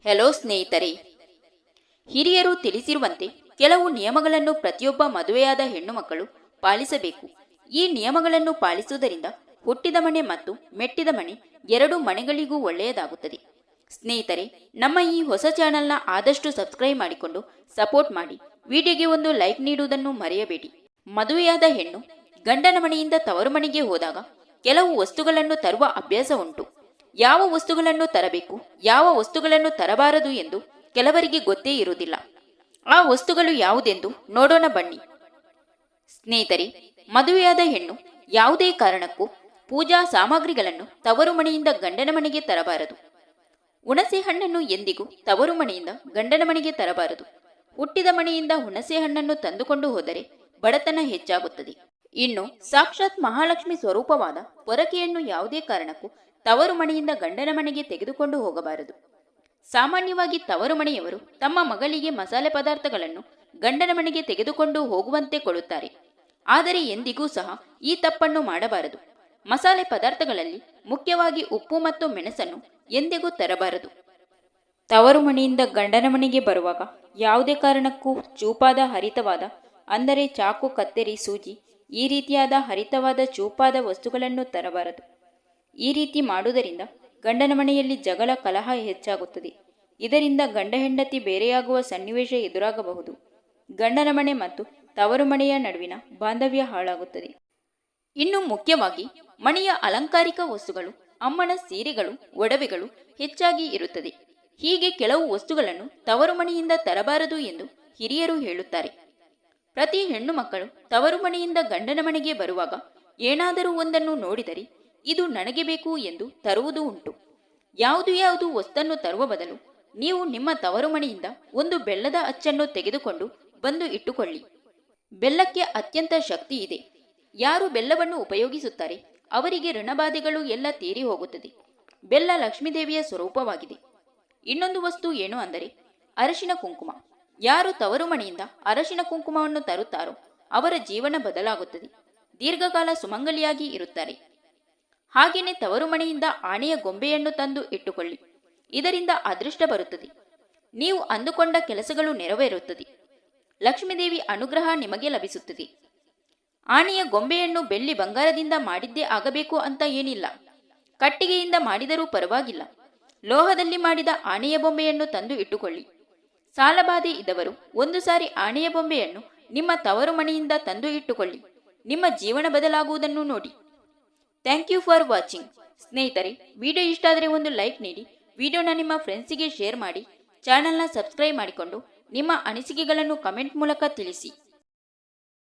Hello ಸ್ನೇಹಿತರೆ, ಹಿರಿಯರು ತಿಳಿಸಿರುವಂತೆ ಕೆಲವು ನಿಯಮಗಳನ್ನು ಪ್ರತಿಯೊಬ್ಬ ಮದುವೆಯಾದ ಹೆಣ್ಣು ಮಕ್ಕಳು ಪಾಲಿಸಬೇಕು. ಈ ನಿಯಮಗಳನ್ನು ಪಾಲಿಸುವುದರಿಂದ ಹುಟ್ಟಿದ ಮನೆ ಮತ್ತು ಮೆಟ್ಟಿದ ಮನೆ ಎರಡೂ ಮನೆಗಳಿಗೂ ಒಳ್ಳೆಯದಾಗುತ್ತದೆ. ಸ್ನೇಹಿತರೆ, ನಮ್ಮ ಈ ಹೊಸ ಚಾನೆಲ್ನ ಆದಷ್ಟು ಸಬ್ಸ್ಕ್ರೈಬ್ ಮಾಡಿಕೊಂಡು ಸಪೋರ್ಟ್ ಮಾಡಿ. ವಿಡಿಯೋಗೆ ಒಂದು ಲೈಕ್ ನೀಡುವುದನ್ನು ಮರೆಯಬೇಡಿ. ಮದುವೆಯಾದ ಹೆಣ್ಣು ಗಂಡನ ಮನೆಯಿಂದ ತವರು ಮನೆಗೆ ಹೋದಾಗ ಕೆಲವು ವಸ್ತುಗಳನ್ನು ತರುವ ಅಭ್ಯಾಸ ಉಂಟು. ಯಾವ ವಸ್ತುಗಳನ್ನು ತರಬೇಕು, ಯಾವ ವಸ್ತುಗಳನ್ನು ತರಬಾರದು ಎಂದು ಕೆಲವರಿಗೆ ಗೊತ್ತೇ ಇರುವುದಿಲ್ಲ. ಆ ವಸ್ತುಗಳು ಯಾವುದೆಂದು ನೋಡೋಣ ಬನ್ನಿ. ಸ್ನೇಹಿತರೆ, ಮದುವೆಯಾದ ಹೆಣ್ಣು ಯಾವುದೇ ಕಾರಣಕ್ಕೂ ಪೂಜಾ ಸಾಮಗ್ರಿಗಳನ್ನು ತವರು ಮನೆಯಿಂದ ಗಂಡನ ಮನೆಗೆ ತರಬಾರದು. ಹುಣಸೆ ಹಣ್ಣನ್ನು ಎಂದಿಗೂ ತವರು ಮನೆಯಿಂದ ಗಂಡನ ಮನೆಗೆ ತರಬಾರದು. ಹುಟ್ಟಿದ ಮನೆಯಿಂದ ಹುಣಸೆ ಹಣ್ಣನ್ನು ತಂದುಕೊಂಡು ಹೋದರೆ ಬಡತನ ಹೆಚ್ಚಾಗುತ್ತದೆ. ಇನ್ನು ಸಾಕ್ಷಾತ್ ಮಹಾಲಕ್ಷ್ಮಿ ಸ್ವರೂಪವಾದ ಪೊರಕೆಯನ್ನು ಯಾವುದೇ ಕಾರಣಕ್ಕೂ ತವರು ಮನೆಯಿಂದ ಗಂಡನ ಮನೆಗೆ ತೆಗೆದುಕೊಂಡು ಹೋಗಬಾರದು. ಸಾಮಾನ್ಯವಾಗಿ ತವರು ಮನೆಯವರು ತಮ್ಮ ಮಗಳಿಗೆ ಮಸಾಲೆ ಪದಾರ್ಥಗಳನ್ನು ಗಂಡನ ಮನೆಗೆ ತೆಗೆದುಕೊಂಡು ಹೋಗುವಂತೆ ಕೊಡುತ್ತಾರೆ. ಆದರೆ ಎಂದಿಗೂ ಸಹ ಈ ತಪ್ಪನ್ನು ಮಾಡಬಾರದು. ಮಸಾಲೆ ಪದಾರ್ಥಗಳಲ್ಲಿ ಮುಖ್ಯವಾಗಿ ಉಪ್ಪು ಮತ್ತು ಮೆಣಸನ್ನು ಎಂದಿಗೂ ತರಬಾರದು. ತವರು ಮನೆಯಿಂದ ಗಂಡನ ಮನೆಗೆ ಬರುವಾಗ ಯಾವುದೇ ಕಾರಣಕ್ಕೂ ಚೂಪಾದ ಹರಿತವಾದ, ಅಂದರೆ ಚಾಕು, ಕತ್ತರಿ, ಸೂಜಿ ಈ ರೀತಿಯಾದ ಹರಿತವಾದ ಚೂಪಾದ ವಸ್ತುಗಳನ್ನು ತರಬಾರದು. ಈ ರೀತಿ ಮಾಡುವುದರಿಂದ ಗಂಡನ ಮನೆಯಲ್ಲಿ ಜಗಳ, ಕಲಹ ಹೆಚ್ಚಾಗುತ್ತದೆ. ಇದರಿಂದ ಗಂಡ ಹೆಂಡತಿ ಬೇರೆಯಾಗುವ ಸನ್ನಿವೇಶ ಎದುರಾಗಬಹುದು. ಗಂಡನ ಮನೆ ಮತ್ತು ತವರು ಮನೆಯ ನಡುವಿನ ಬಾಂಧವ್ಯ ಹಾಳಾಗುತ್ತದೆ. ಇನ್ನು ಮುಖ್ಯವಾಗಿ ಮನೆಯ ಅಲಂಕಾರಿಕ ವಸ್ತುಗಳು, ಅಮ್ಮನ ಸೀರೆಗಳು, ಒಡವೆಗಳು ಹೆಚ್ಚಾಗಿ ಇರುತ್ತದೆ. ಹೀಗೆ ಕೆಲವು ವಸ್ತುಗಳನ್ನು ತವರು ಮನೆಯಿಂದ ತರಬಾರದು ಎಂದು ಹಿರಿಯರು ಹೇಳುತ್ತಾರೆ. ಪ್ರತಿ ಹೆಣ್ಣು ಮಕ್ಕಳು ತವರು ಮನೆಯಿಂದ ಗಂಡನ ಮನೆಗೆ ಬರುವಾಗ ಏನಾದರೂ ಒಂದನ್ನು ನೋಡಿದರೆ ಇದು ನನಗೆ ಬೇಕು ಎಂದು ತರುವುದು ಉಂಟು. ಯಾವುದು ವಸ್ತನ್ನು ತರುವ ಬದಲು ನೀವು ನಿಮ್ಮ ತವರು ಮನೆಯಿಂದ ಒಂದು ಬೆಲ್ಲದ ಅಚ್ಚನ್ನು ತೆಗೆದುಕೊಂಡು ಬಂದು ಇಟ್ಟುಕೊಳ್ಳಿ. ಬೆಲ್ಲಕ್ಕೆ ಅತ್ಯಂತ ಶಕ್ತಿ ಇದೆ. ಯಾರು ಬೆಲ್ಲವನ್ನು ಉಪಯೋಗಿಸುತ್ತಾರೆ ಅವರಿಗೆ ಋಣಬಾಧೆಗಳು ಎಲ್ಲ ತೀರಿ ಹೋಗುತ್ತದೆ. ಬೆಲ್ಲ ಲಕ್ಷ್ಮೀದೇವಿಯ ಸ್ವರೂಪವಾಗಿದೆ. ಇನ್ನೊಂದು ವಸ್ತು ಏನು ಅಂದರೆ ಅರಶಿನ ಕುಂಕುಮ. ಯಾರು ತವರು ಮನೆಯಿಂದ ಅರಶಿನ ಕುಂಕುಮವನ್ನು ತರುತ್ತಾರೋ ಅವರ ಜೀವನ ಬದಲಾಗುತ್ತದೆ. ದೀರ್ಘಕಾಲ ಸುಮಂಗಲಿಯಾಗಿ ಇರುತ್ತಾರೆ. ಹಾಗೆಯೇ ತವರು ಮನೆಯಿಂದ ಆನೆಯ ಗೊಂಬೆಯನ್ನು ತಂದು ಇಟ್ಟುಕೊಳ್ಳಿ. ಇದರಿಂದ ಅದೃಷ್ಟ ಬರುತ್ತದೆ. ನೀವು ಅಂದುಕೊಂಡ ಕೆಲಸಗಳು ನೆರವೇರುತ್ತದೆ. ಲಕ್ಷ್ಮೀದೇವಿ ಅನುಗ್ರಹ ನಿಮಗೆ ಲಭಿಸುತ್ತದೆ. ಆನೆಯ ಗೊಂಬೆಯನ್ನು ಬೆಳ್ಳಿ ಬಂಗಾರದಿಂದ ಮಾಡಿದ್ದೇ ಆಗಬೇಕು ಅಂತ ಏನಿಲ್ಲ. ಕಟ್ಟಿಗೆಯಿಂದ ಮಾಡಿದರೂ ಪರವಾಗಿಲ್ಲ. ಲೋಹದಲ್ಲಿ ಮಾಡಿದ ಆನೆಯ ಬೊಂಬೆಯನ್ನು ತಂದು ಇಟ್ಟುಕೊಳ್ಳಿ. ಸಾಲಬಾಧೆ ಇದ್ದವರು ಒಂದು ಸಾರಿ ಆನೆಯ ಬೊಂಬೆಯನ್ನು ನಿಮ್ಮ ತವರು ಮನೆಯಿಂದ ತಂದು ಇಟ್ಟುಕೊಳ್ಳಿ. ನಿಮ್ಮ ಜೀವನ ಬದಲಾಗುವುದನ್ನು ನೋಡಿ. Thank you for watching. ಸ್ನೇಹಿತರೆ, ವಿಡಿಯೋ ಇಷ್ಟ ಆದರೆ ಒಂದು ಲೈಕ್ ನೀಡಿ. ವಿಡಿಯೋನ ನಿಮ್ಮ ಫ್ರೆಂಡ್ಸಿಗೆ ಶೇರ್ ಮಾಡಿ. ಚಾನೆಲ್ನ ಸಬ್ಸ್ಕ್ರೈಬ್ ಮಾಡಿಕೊಂಡು ನಿಮ್ಮ ಅನಿಸಿಕೆಗಳನ್ನು ಕಮೆಂಟ್ ಮೂಲಕ ತಿಳಿಸಿ.